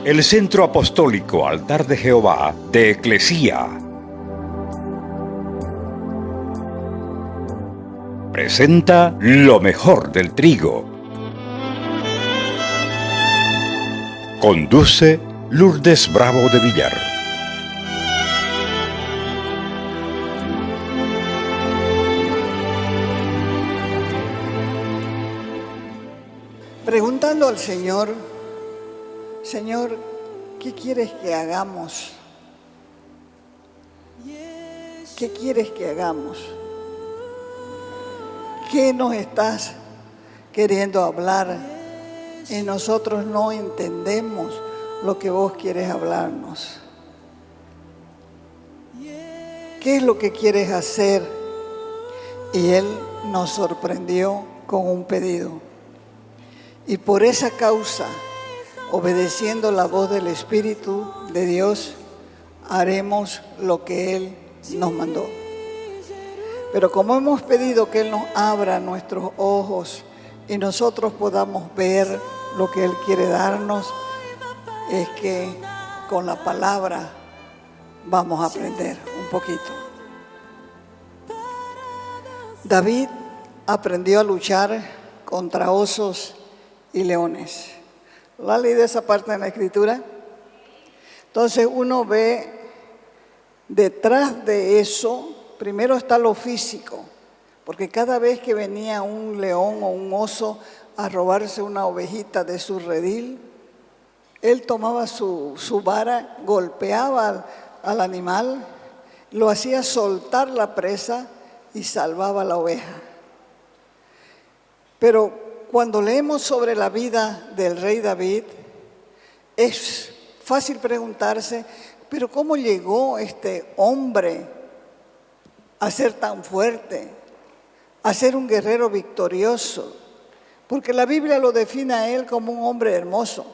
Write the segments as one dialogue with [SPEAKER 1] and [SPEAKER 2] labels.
[SPEAKER 1] el Centro Apostólico Altar de Jehová de Eclesía presenta lo mejor del trigo. Conduce Lourdes Bravo de Villar.
[SPEAKER 2] Preguntando al Señor, Señor, ¿qué quieres que hagamos? ¿Qué quieres que hagamos? ¿Qué nos estás queriendo hablar? Y nosotros no entendemos lo que vos quieres hablarnos. ¿Qué es lo que quieres hacer? Y Él nos sorprendió con un pedido. Y por esa causa, obedeciendo la voz del Espíritu de Dios, haremos lo que Él nos mandó. Pero como hemos pedido que Él nos abra nuestros ojos y nosotros podamos ver lo que Él quiere darnos, es que con la palabra vamos a aprender un poquito. David aprendió a luchar contra osos y leones. ¿La has leído esa parte de la Escritura? Entonces uno ve detrás de eso, primero está lo físico, porque cada vez que venía un león o un oso a robarse una ovejita de su redil, él tomaba su vara, golpeaba al animal, lo hacía soltar la presa y salvaba la oveja. Pero cuando leemos sobre la vida del rey David, es fácil preguntarse, pero ¿cómo llegó este hombre a ser tan fuerte, a ser un guerrero victorioso? Porque la Biblia lo define a él como un hombre hermoso,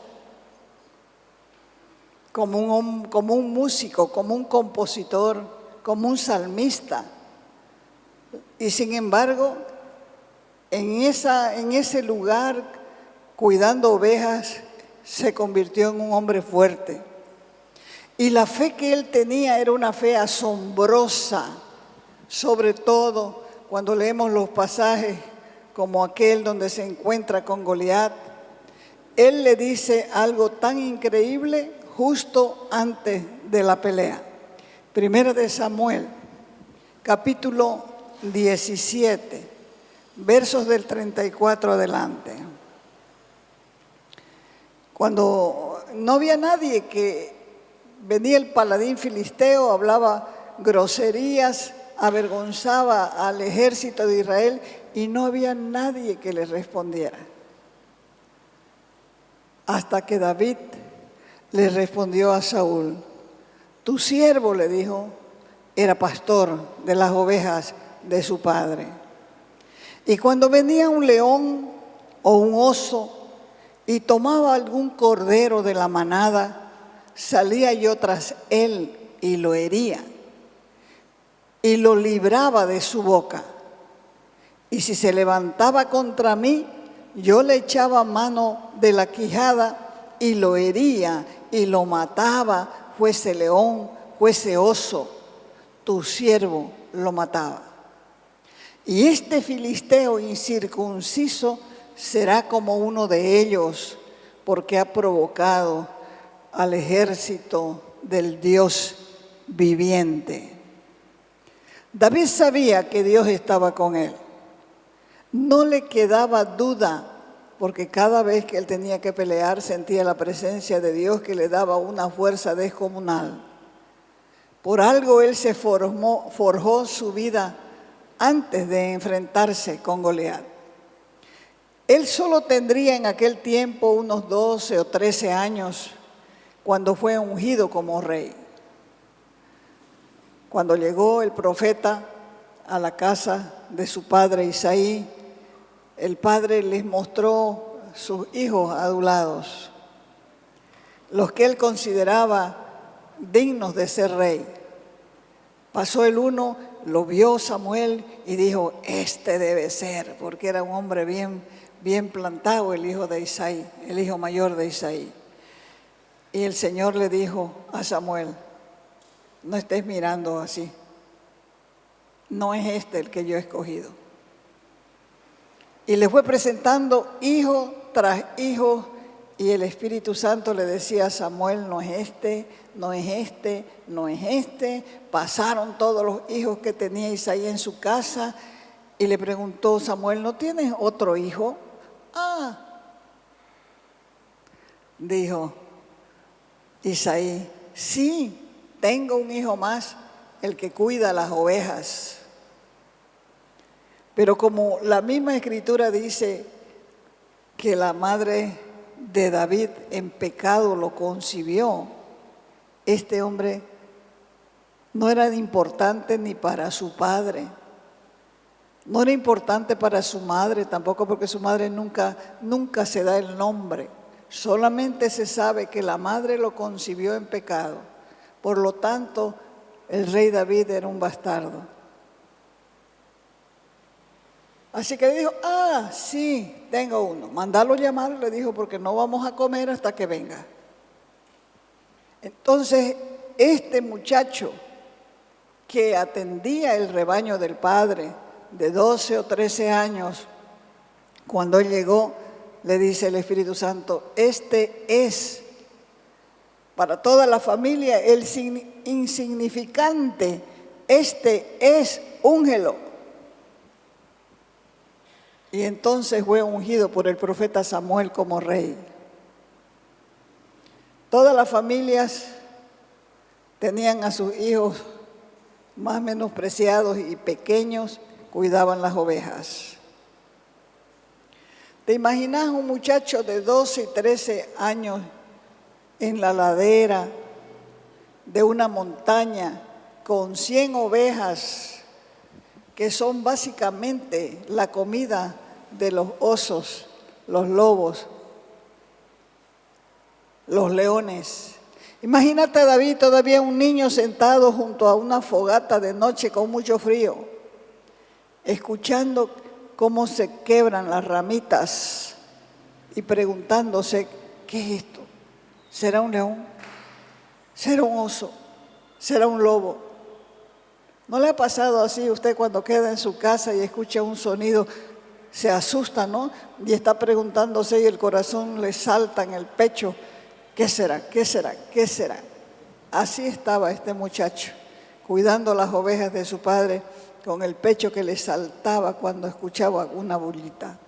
[SPEAKER 2] como un músico, como un compositor, como un salmista. Y sin embargo, en ese lugar, cuidando ovejas, se convirtió en un hombre fuerte. Y la fe que él tenía era una fe asombrosa, sobre todo cuando leemos los pasajes como aquel donde se encuentra con Goliat. Él le dice algo tan increíble justo antes de la pelea. Primera de Samuel, capítulo 17. Versos del 34 adelante. Cuando no había nadie, que venía el paladín filisteo, hablaba groserías, avergonzaba al ejército de Israel y no había nadie que le respondiera. Hasta que David le respondió a Saúl. Tu siervo, le dijo, era pastor de las ovejas de su padre. Y cuando venía un león o un oso y tomaba algún cordero de la manada, salía yo tras él y lo hería y lo libraba de su boca. Y si se levantaba contra mí, yo le echaba mano de la quijada y lo hería y lo mataba, fuese león, fuese oso, tu siervo lo mataba. Y este filisteo incircunciso será como uno de ellos, porque ha provocado al ejército del Dios viviente. David sabía que Dios estaba con él. No le quedaba duda, porque cada vez que él tenía que pelear sentía la presencia de Dios que le daba una fuerza descomunal. Por algo él se forjó su vida antes de enfrentarse con Goliat. Él solo tendría en aquel tiempo unos 12 o 13 años cuando fue ungido como rey. Cuando llegó el profeta a la casa de su padre Isaí, el padre les mostró sus hijos adulados, los que él consideraba dignos de ser rey. Pasó el uno, lo vio Samuel y dijo, este debe ser, porque era un hombre bien plantado, el hijo de Isaí, el hijo mayor de Isaí. Y el Señor le dijo a Samuel, no estés mirando así, no es este el que yo he escogido. Y le fue presentando hijo tras hijo, y el Espíritu Santo le decía a Samuel, no es este, no es este, no es este. Pasaron todos los hijos que tenía Isaí en su casa, y le preguntó Samuel, ¿no tienes otro hijo? Dijo Isaí, sí, tengo un hijo más, el que cuida las ovejas. Pero como la misma Escritura dice que la madre de David en pecado lo concibió, este hombre no era importante ni para su padre, no era importante para su madre tampoco, porque su madre nunca se da el nombre. Solamente se sabe que la madre lo concibió en pecado. Por lo tanto, el rey David era un bastardo. Así que le dijo, sí, tengo uno. Mandalo llamar, le dijo, porque no vamos a comer hasta que venga. Entonces, este muchacho que atendía el rebaño del padre de 12 o 13 años, cuando él llegó, le dice el Espíritu Santo, este es para toda la familia el insignificante, este es, úngelo. Y entonces fue ungido por el profeta Samuel como rey. Todas las familias tenían a sus hijos más menospreciados y pequeños, cuidaban las ovejas. ¿Te imaginas un muchacho de 12 y 13 años en la ladera de una montaña con 100 ovejas que son básicamente la comida de los osos, los lobos, los leones? Imagínate a David, todavía un niño sentado junto a una fogata de noche con mucho frío, escuchando cómo se quebran las ramitas y preguntándose, ¿qué es esto? ¿Será un león? ¿Será un oso? ¿Será un lobo? ¿No le ha pasado así a usted cuando queda en su casa y escucha un sonido, se asusta, ¿no? Y está preguntándose y el corazón le salta en el pecho, ¿qué será? ¿Qué será? ¿Qué será? Así estaba este muchacho, cuidando las ovejas de su padre, con el pecho que le saltaba cuando escuchaba una bullita.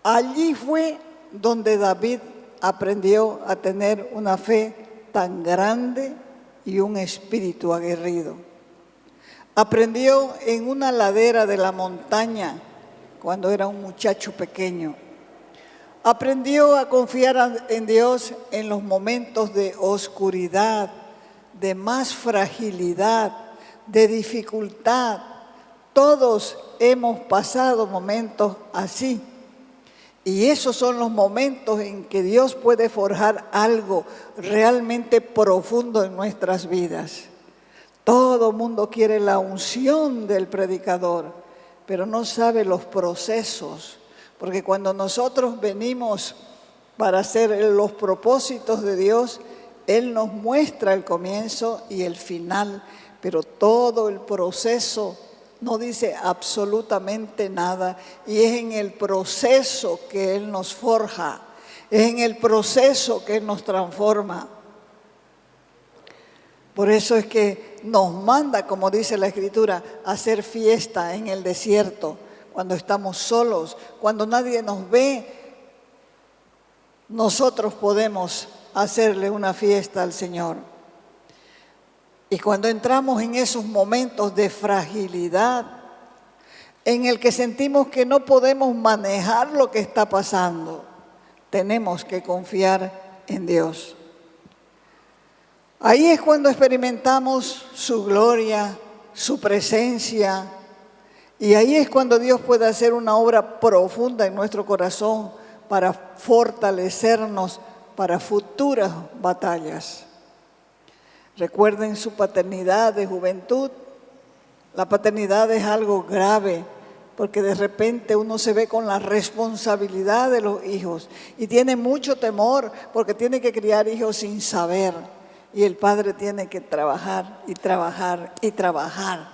[SPEAKER 2] Allí fue donde David aprendió a tener una fe tan grande y un espíritu aguerrido. Aprendió en una ladera de la montaña cuando era un muchacho pequeño. Aprendió a confiar en Dios en los momentos de oscuridad, de más fragilidad, de dificultad. Todos hemos pasado momentos así. Y esos son los momentos en que Dios puede forjar algo realmente profundo en nuestras vidas. Todo mundo quiere la unción del predicador, pero no sabe los procesos. Porque cuando nosotros venimos para hacer los propósitos de Dios, Él nos muestra el comienzo y el final, pero todo el proceso no dice absolutamente nada, y es en el proceso que Él nos forja, es en el proceso que Él nos transforma. Por eso es que nos manda, como dice la Escritura, a hacer fiesta en el desierto, cuando estamos solos, cuando nadie nos ve. Nosotros podemos hacerle una fiesta al Señor. Y cuando entramos en esos momentos de fragilidad, en el que sentimos que no podemos manejar lo que está pasando, tenemos que confiar en Dios. Ahí es cuando experimentamos su gloria, su presencia, y ahí es cuando Dios puede hacer una obra profunda en nuestro corazón para fortalecernos para futuras batallas. Recuerden su paternidad de juventud. La paternidad es algo grave porque de repente uno se ve con la responsabilidad de los hijos y tiene mucho temor porque tiene que criar hijos sin saber. Y el padre tiene que trabajar y trabajar y trabajar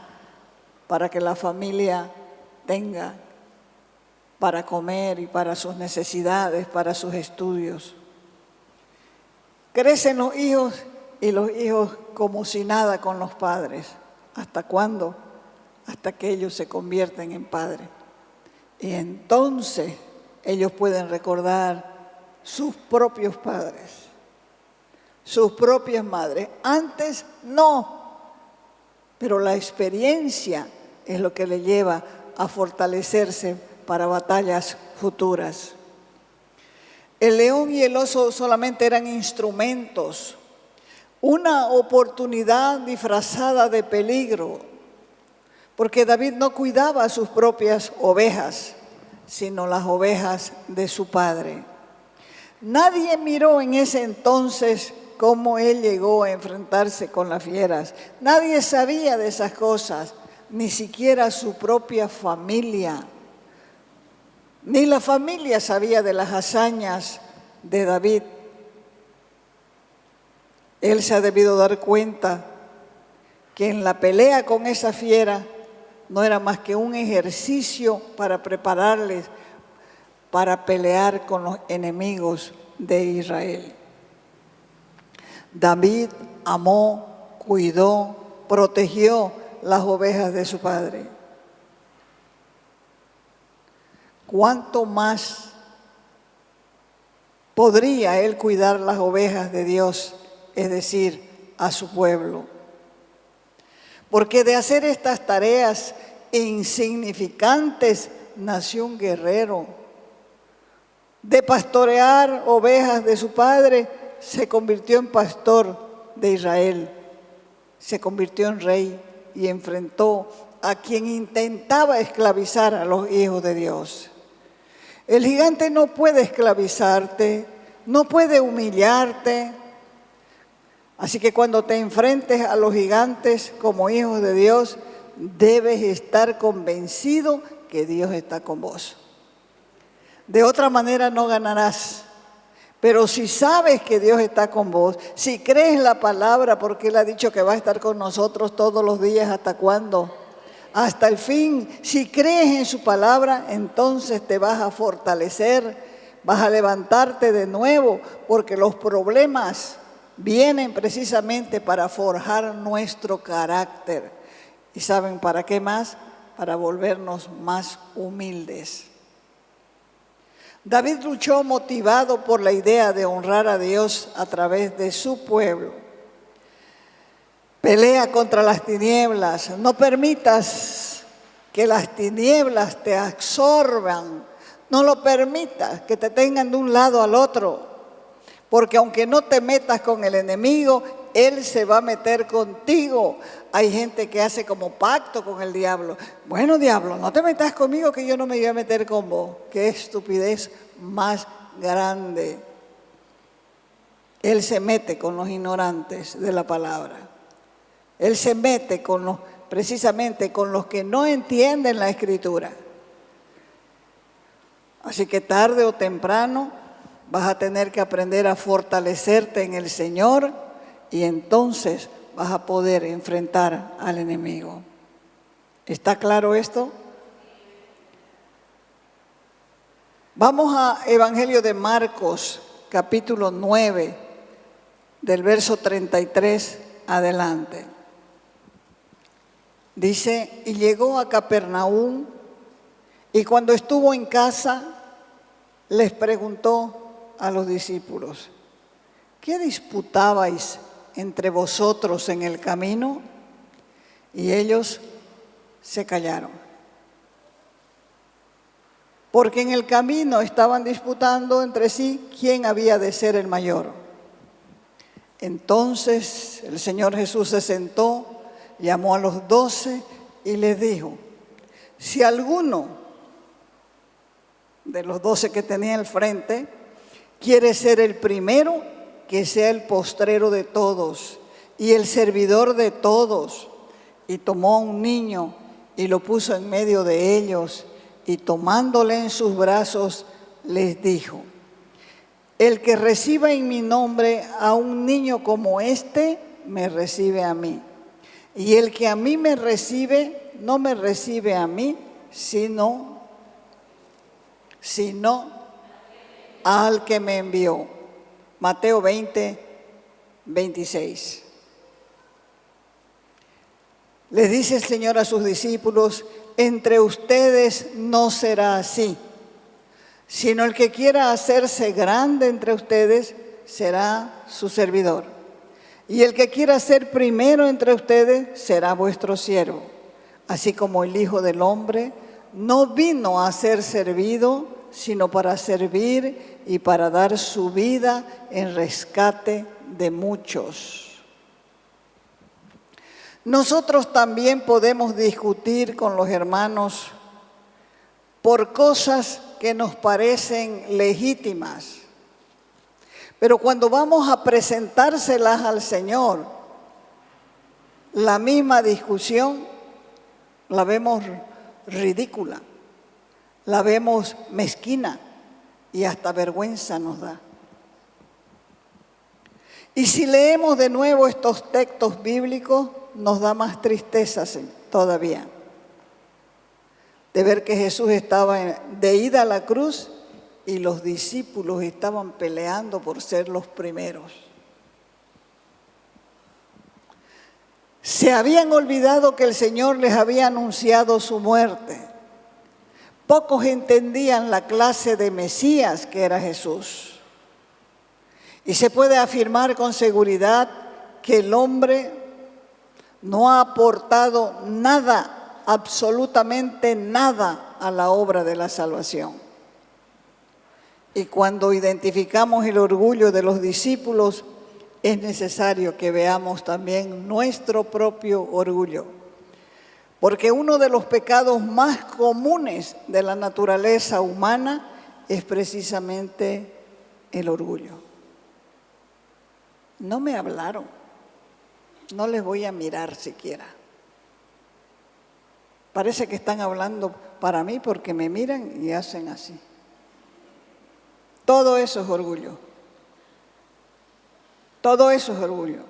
[SPEAKER 2] para que la familia tenga para comer y para sus necesidades, para sus estudios. Crecen los hijos y los hijos como si nada con los padres. ¿Hasta cuándo? Hasta que ellos se convierten en padres. Y entonces ellos pueden recordar sus propios padres, sus propias madres. Antes no, pero la experiencia es lo que le lleva a fortalecerse para batallas futuras. El león y el oso solamente eran instrumentos, una oportunidad disfrazada de peligro, porque David no cuidaba sus propias ovejas, sino las ovejas de su padre. Nadie miró en ese entonces cómo él llegó a enfrentarse con las fieras. Nadie sabía de esas cosas, ni siquiera su propia familia. Ni la familia sabía de las hazañas de David. Él se ha debido dar cuenta que en la pelea con esa fiera no era más que un ejercicio para prepararles para pelear con los enemigos de Israel. David amó, cuidó, protegió las ovejas de su padre. ¿Cuánto más podría él cuidar las ovejas de Dios, es decir, a su pueblo? Porque de hacer estas tareas insignificantes nació un guerrero. De pastorear ovejas de su padre, se convirtió en pastor de Israel. Se convirtió en rey y enfrentó a quien intentaba esclavizar a los hijos de Dios. El gigante no puede esclavizarte, no puede humillarte. Así que cuando te enfrentes a los gigantes como hijos de Dios, debes estar convencido que Dios está con vos. De otra manera no ganarás. Pero si sabes que Dios está con vos, si crees la palabra, porque Él ha dicho que va a estar con nosotros todos los días, ¿hasta cuándo? Hasta el fin. Si crees en su palabra, entonces te vas a fortalecer, vas a levantarte de nuevo, porque los problemas vienen precisamente para forjar nuestro carácter. ¿Y saben para qué más? Para volvernos más humildes. David luchó motivado por la idea de honrar a Dios a través de su pueblo. Pelea contra las tinieblas. No permitas que las tinieblas te absorban. No lo permitas, que te tengan de un lado al otro. Porque aunque no te metas con el enemigo, él se va a meter contigo. Hay gente que hace como pacto con el diablo. Bueno, diablo, no te metas conmigo que yo no me voy a meter con vos. Qué estupidez más grande. Él se mete con los ignorantes de la palabra. Él se mete con precisamente con los que no entienden la Escritura. Así que tarde o temprano vas a tener que aprender a fortalecerte en el Señor y entonces vas a poder enfrentar al enemigo. ¿Está claro esto? Vamos a Evangelio de Marcos, capítulo 9, del verso 33 adelante. Dice, y llegó a Capernaum, y cuando estuvo en casa, les preguntó a los discípulos, ¿qué disputabais entre vosotros en el camino? Y ellos se callaron. Porque en el camino estaban disputando entre sí quién había de ser el mayor. Entonces el Señor Jesús se sentó, llamó a los 12 y les dijo, si alguno de los 12 que tenía al frente quiere ser el primero, que sea el postrero de todos y el servidor de todos. Y tomó a un niño y lo puso en medio de ellos y tomándole en sus brazos, les dijo: el que reciba en mi nombre a un niño como este, me recibe a mí. Y el que a mí me recibe, no me recibe a mí, sino al que me envió. Mateo 20, 26. Les dice el Señor a sus discípulos: entre ustedes no será así, sino el que quiera hacerse grande entre ustedes será su servidor. Y el que quiera ser primero entre ustedes será vuestro siervo. Así como el Hijo del Hombre no vino a ser servido, sino para servir y para dar su vida en rescate de muchos. Nosotros también podemos discutir con los hermanos por cosas que nos parecen legítimas, pero cuando vamos a presentárselas al Señor, la misma discusión la vemos ridícula, la vemos mezquina y hasta vergüenza nos da. Y si leemos de nuevo estos textos bíblicos, nos da más tristeza todavía de ver que Jesús estaba de ida a la cruz y los discípulos estaban peleando por ser los primeros. Se habían olvidado que el Señor les había anunciado su muerte. Pocos entendían la clase de Mesías que era Jesús. Y se puede afirmar con seguridad que el hombre no ha aportado nada, absolutamente nada, a la obra de la salvación. Y cuando identificamos el orgullo de los discípulos, es necesario que veamos también nuestro propio orgullo. Porque uno de los pecados más comunes de la naturaleza humana es precisamente el orgullo. No me hablaron, no les voy a mirar siquiera. Parece que están hablando para mí porque me miran y hacen así. Todo eso es orgullo. Todo eso es orgullo.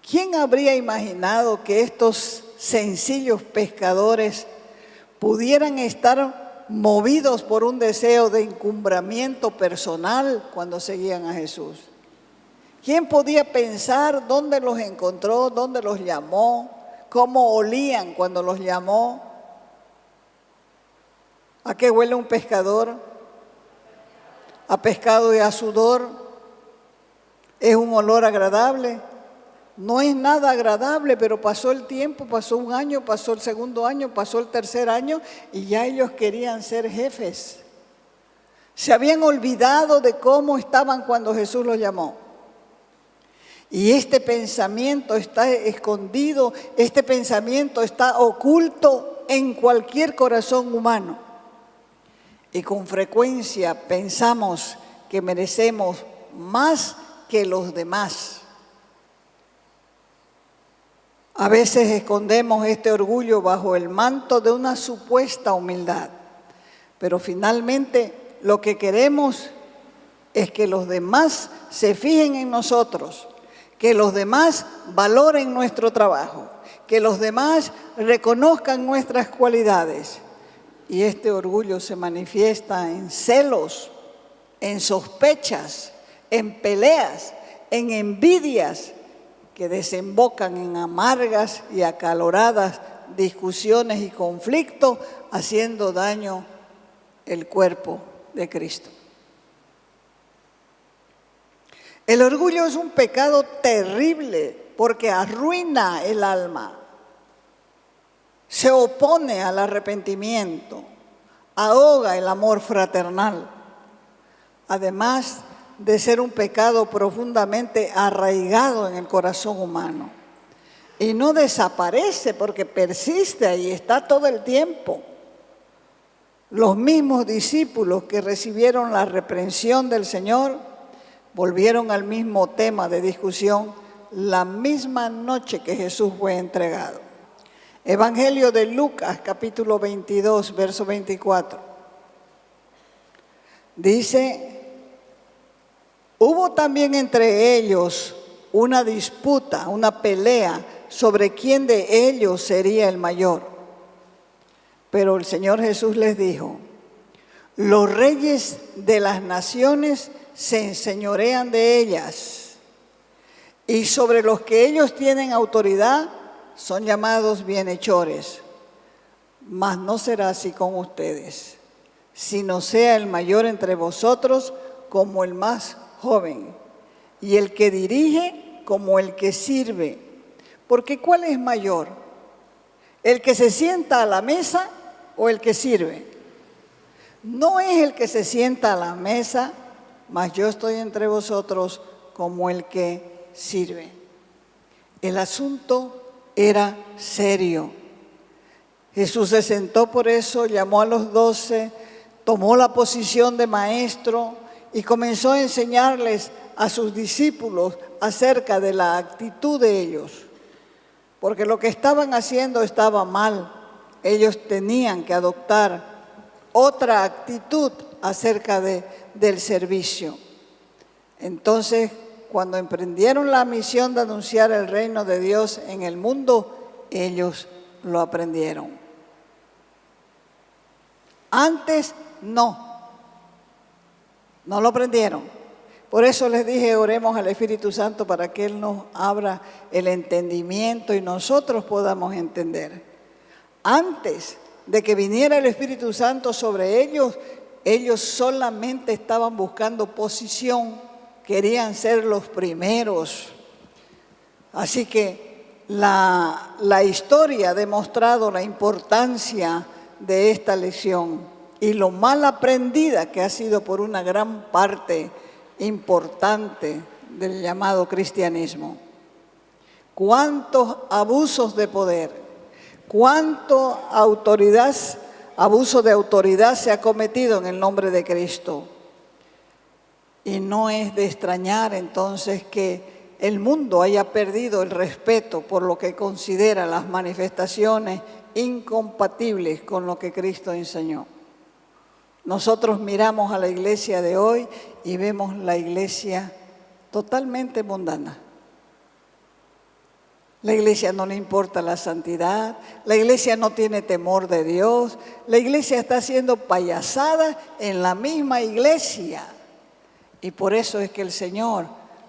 [SPEAKER 2] ¿Quién habría imaginado que estos sencillos pescadores pudieran estar movidos por un deseo de encumbramiento personal cuando seguían a Jesús? ¿Quién podía pensar dónde los encontró, dónde los llamó, cómo olían cuando los llamó? ¿A qué huele un pescador? A pescado y a sudor. ¿Es un olor agradable? No es nada agradable, pero pasó el tiempo, pasó un año, pasó el segundo año, pasó el tercer año y ya ellos querían ser jefes. Se habían olvidado de cómo estaban cuando Jesús los llamó. Y este pensamiento está escondido, este pensamiento está oculto en cualquier corazón humano. Y con frecuencia pensamos que merecemos más que los demás. A veces escondemos este orgullo bajo el manto de una supuesta humildad, pero finalmente lo que queremos es que los demás se fijen en nosotros, que los demás valoren nuestro trabajo, que los demás reconozcan nuestras cualidades. Y este orgullo se manifiesta en celos, en sospechas, en peleas, en envidias que desembocan en amargas y acaloradas discusiones y conflictos, haciendo daño al cuerpo de Cristo. El orgullo es un pecado terrible porque arruina el alma, se opone al arrepentimiento, ahoga el amor fraternal, además de ser un pecado profundamente arraigado en el corazón humano. Y no desaparece porque persiste ahí, está todo el tiempo. Los mismos discípulos que recibieron la reprensión del Señor volvieron al mismo tema de discusión la misma noche que Jesús fue entregado. Evangelio de Lucas, capítulo 22, verso 24. Dice, hubo también entre ellos una disputa, una pelea sobre quién de ellos sería el mayor. Pero el Señor Jesús les dijo, los reyes de las naciones se enseñorean de ellas, y sobre los que ellos tienen autoridad son llamados bienhechores. Mas no será así con ustedes, sino sea el mayor entre vosotros como el más joven, y el que dirige como el que sirve. Porque ¿cuál es mayor? ¿El que se sienta a la mesa o el que sirve? No es el que se sienta a la mesa, mas yo estoy entre vosotros como el que sirve. El asunto era serio. Jesús se sentó, por eso llamó a los 12, tomó la posición de maestro y comenzó a enseñarles a sus discípulos acerca de la actitud de ellos. Porque lo que estaban haciendo estaba mal. Ellos tenían que adoptar otra actitud acerca del servicio. Entonces, cuando emprendieron la misión de anunciar el reino de Dios en el mundo, ellos lo aprendieron. Antes no lo aprendieron. Por eso les dije, oremos al Espíritu Santo para que Él nos abra el entendimiento y nosotros podamos entender. Antes de que viniera el Espíritu Santo sobre ellos, ellos solamente estaban buscando posición, querían ser los primeros. Así que la historia ha demostrado la importancia de esta lección y lo mal aprendida que ha sido por una gran parte importante del llamado cristianismo. ¿Cuántos abusos de poder? ¿Cuánto abuso de autoridad se ha cometido en el nombre de Cristo? Y no es de extrañar entonces que el mundo haya perdido el respeto por lo que considera las manifestaciones incompatibles con lo que Cristo enseñó. Nosotros miramos a la iglesia de hoy y vemos la iglesia totalmente mundana. La iglesia no le importa la santidad, la iglesia no tiene temor de Dios, la iglesia está haciendo payasadas en la misma iglesia. Y por eso es que el Señor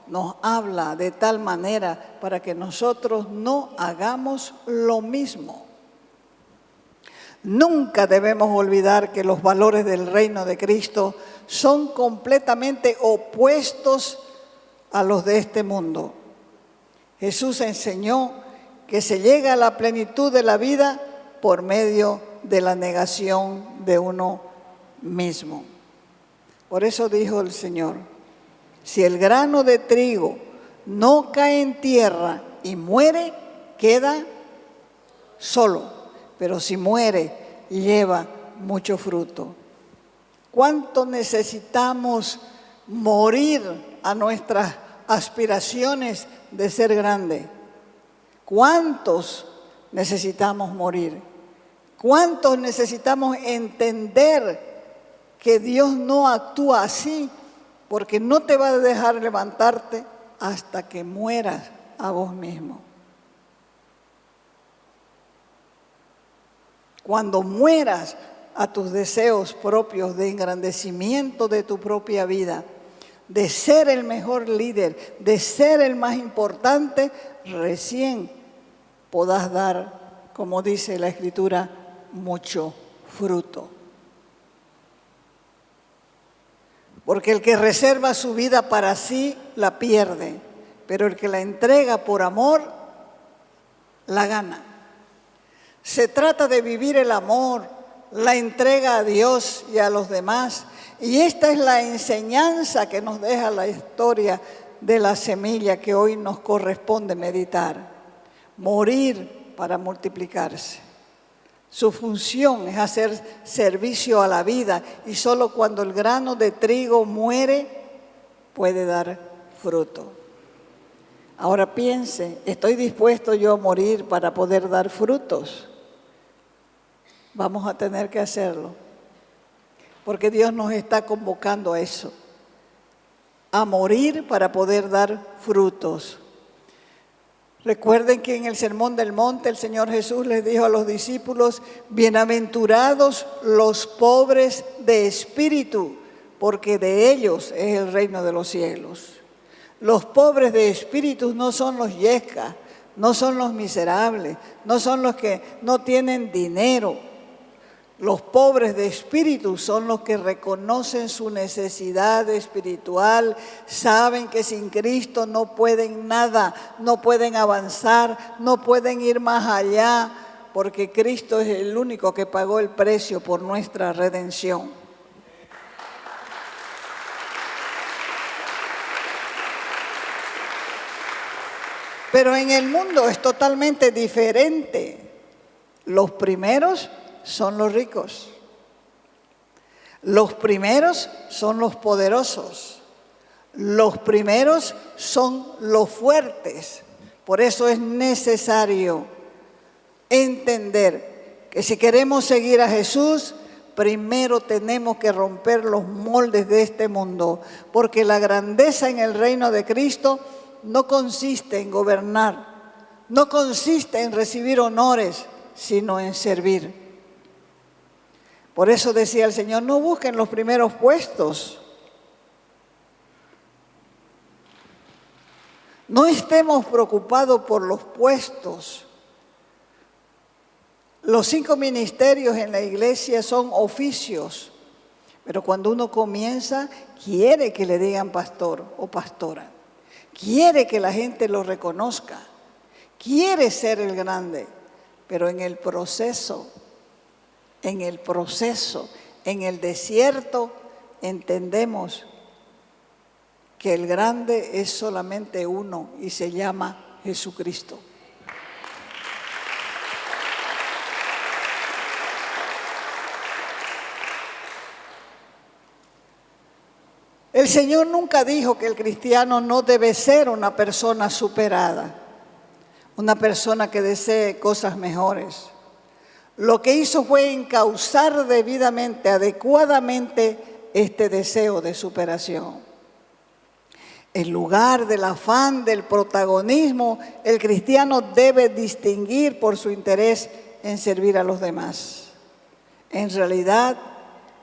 [SPEAKER 2] nos habla de tal manera para que nosotros no hagamos lo mismo. Nunca debemos olvidar que los valores del reino de Cristo son completamente opuestos a los de este mundo. Jesús enseñó que se llega a la plenitud de la vida por medio de la negación de uno mismo. Por eso dijo el Señor, si el grano de trigo no cae en tierra y muere, queda solo. Pero si muere, lleva mucho fruto. ¿Cuánto necesitamos morir a nuestras aspiraciones de ser grande? ¿Cuántos necesitamos morir? ¿Cuántos necesitamos entender que Dios no actúa así? Porque no te va a dejar levantarte hasta que mueras a vos mismo. Cuando mueras a tus deseos propios de engrandecimiento de tu propia vida, de ser el mejor líder, de ser el más importante, recién podás dar, como dice la Escritura, mucho fruto. Porque el que reserva su vida para sí, la pierde, pero el que la entrega por amor, la gana. Se trata de vivir el amor, la entrega a Dios y a los demás. Y esta es la enseñanza que nos deja la historia de la semilla que hoy nos corresponde meditar. Morir para multiplicarse. Su función es hacer servicio a la vida y solo cuando el grano de trigo muere puede dar fruto. Ahora piense, ¿estoy dispuesto yo a morir para poder dar frutos? Vamos a tener que hacerlo, porque Dios nos está convocando a eso, a morir para poder dar frutos. Recuerden que en el Sermón del Monte el Señor Jesús les dijo a los discípulos: bienaventurados los pobres de espíritu, porque de ellos es el reino de los cielos. Los pobres de espíritu no son los yescas, no son los miserables, no son los que no tienen dinero. Los pobres de espíritu son los que reconocen su necesidad espiritual, saben que sin Cristo no pueden nada, no pueden avanzar, no pueden ir más allá, porque Cristo es el único que pagó el precio por nuestra redención. Pero en el mundo es totalmente diferente. Los primeros son los ricos. Los primeros son los poderosos. Los primeros son los fuertes. Por eso es necesario entender que si queremos seguir a Jesús, primero tenemos que romper los moldes de este mundo, porque la grandeza en el reino de Cristo no consiste en gobernar, no consiste en recibir honores, sino en servir. Por eso decía el Señor: no busquen los primeros puestos. No estemos preocupados por los puestos. Los 5 ministerios en la iglesia son oficios, pero cuando uno comienza, quiere que le digan pastor o pastora. Quiere que la gente lo reconozca. Quiere ser el grande, pero en el proceso, en el desierto, entendemos que el grande es solamente uno y se llama Jesucristo. El Señor nunca dijo que el cristiano no debe ser una persona superada, una persona que desee cosas mejores. Lo que hizo fue encauzar debidamente, adecuadamente este deseo de superación. En lugar del afán del protagonismo, el cristiano debe distinguir por su interés en servir a los demás. En realidad,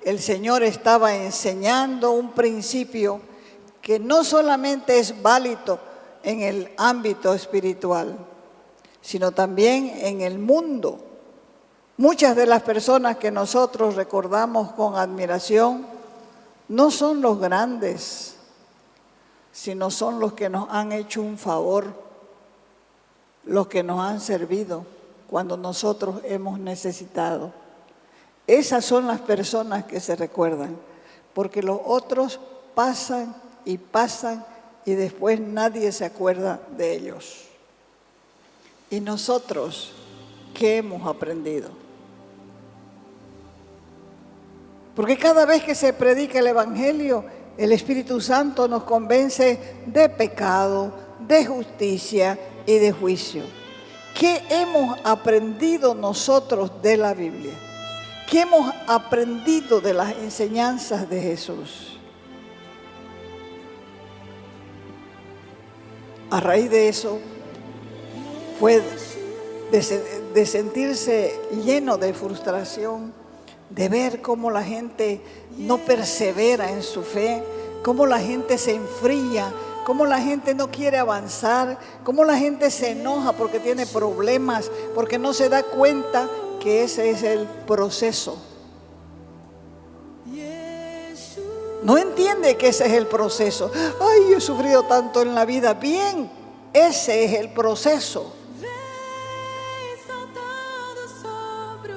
[SPEAKER 2] el Señor estaba enseñando un principio que no solamente es válido en el ámbito espiritual, sino también en el mundo. Muchas de las personas que nosotros recordamos con admiración no son los grandes, sino son los que nos han hecho un favor, los que nos han servido cuando nosotros hemos necesitado. Esas son las personas que se recuerdan, porque los otros pasan y después nadie se acuerda de ellos. ¿Y nosotros qué hemos aprendido? Porque cada vez que se predica el Evangelio, el Espíritu Santo nos convence de pecado, de justicia y de juicio. ¿Qué hemos aprendido nosotros de la Biblia? ¿Qué hemos aprendido de las enseñanzas de Jesús? A raíz de eso, fue de sentirse lleno de frustración, de ver cómo la gente no persevera en su fe, cómo la gente se enfría, cómo la gente no quiere avanzar, cómo la gente se enoja porque tiene problemas, porque no se da cuenta que ese es el proceso. No entiende que ese es el proceso. Ay, he sufrido tanto en la vida. Bien, ese es el proceso.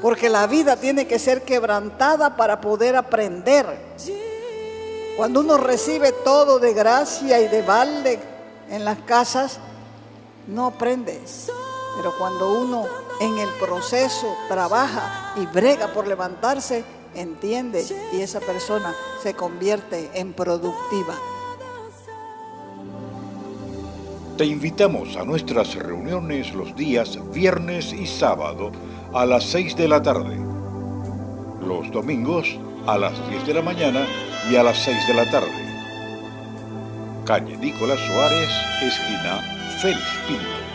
[SPEAKER 2] Porque la vida tiene que ser quebrantada para poder aprender. Cuando uno recibe todo de gracia y de balde en las casas, no aprende. Pero cuando uno en el proceso trabaja y brega por levantarse, entiende y esa persona se convierte en productiva.
[SPEAKER 3] Te invitamos a nuestras reuniones los días viernes y sábado a las 6 de la tarde. Los domingos a las 10 de la mañana y a las 6 de la tarde. Calle Nicolás Suárez, esquina Félix Pinto.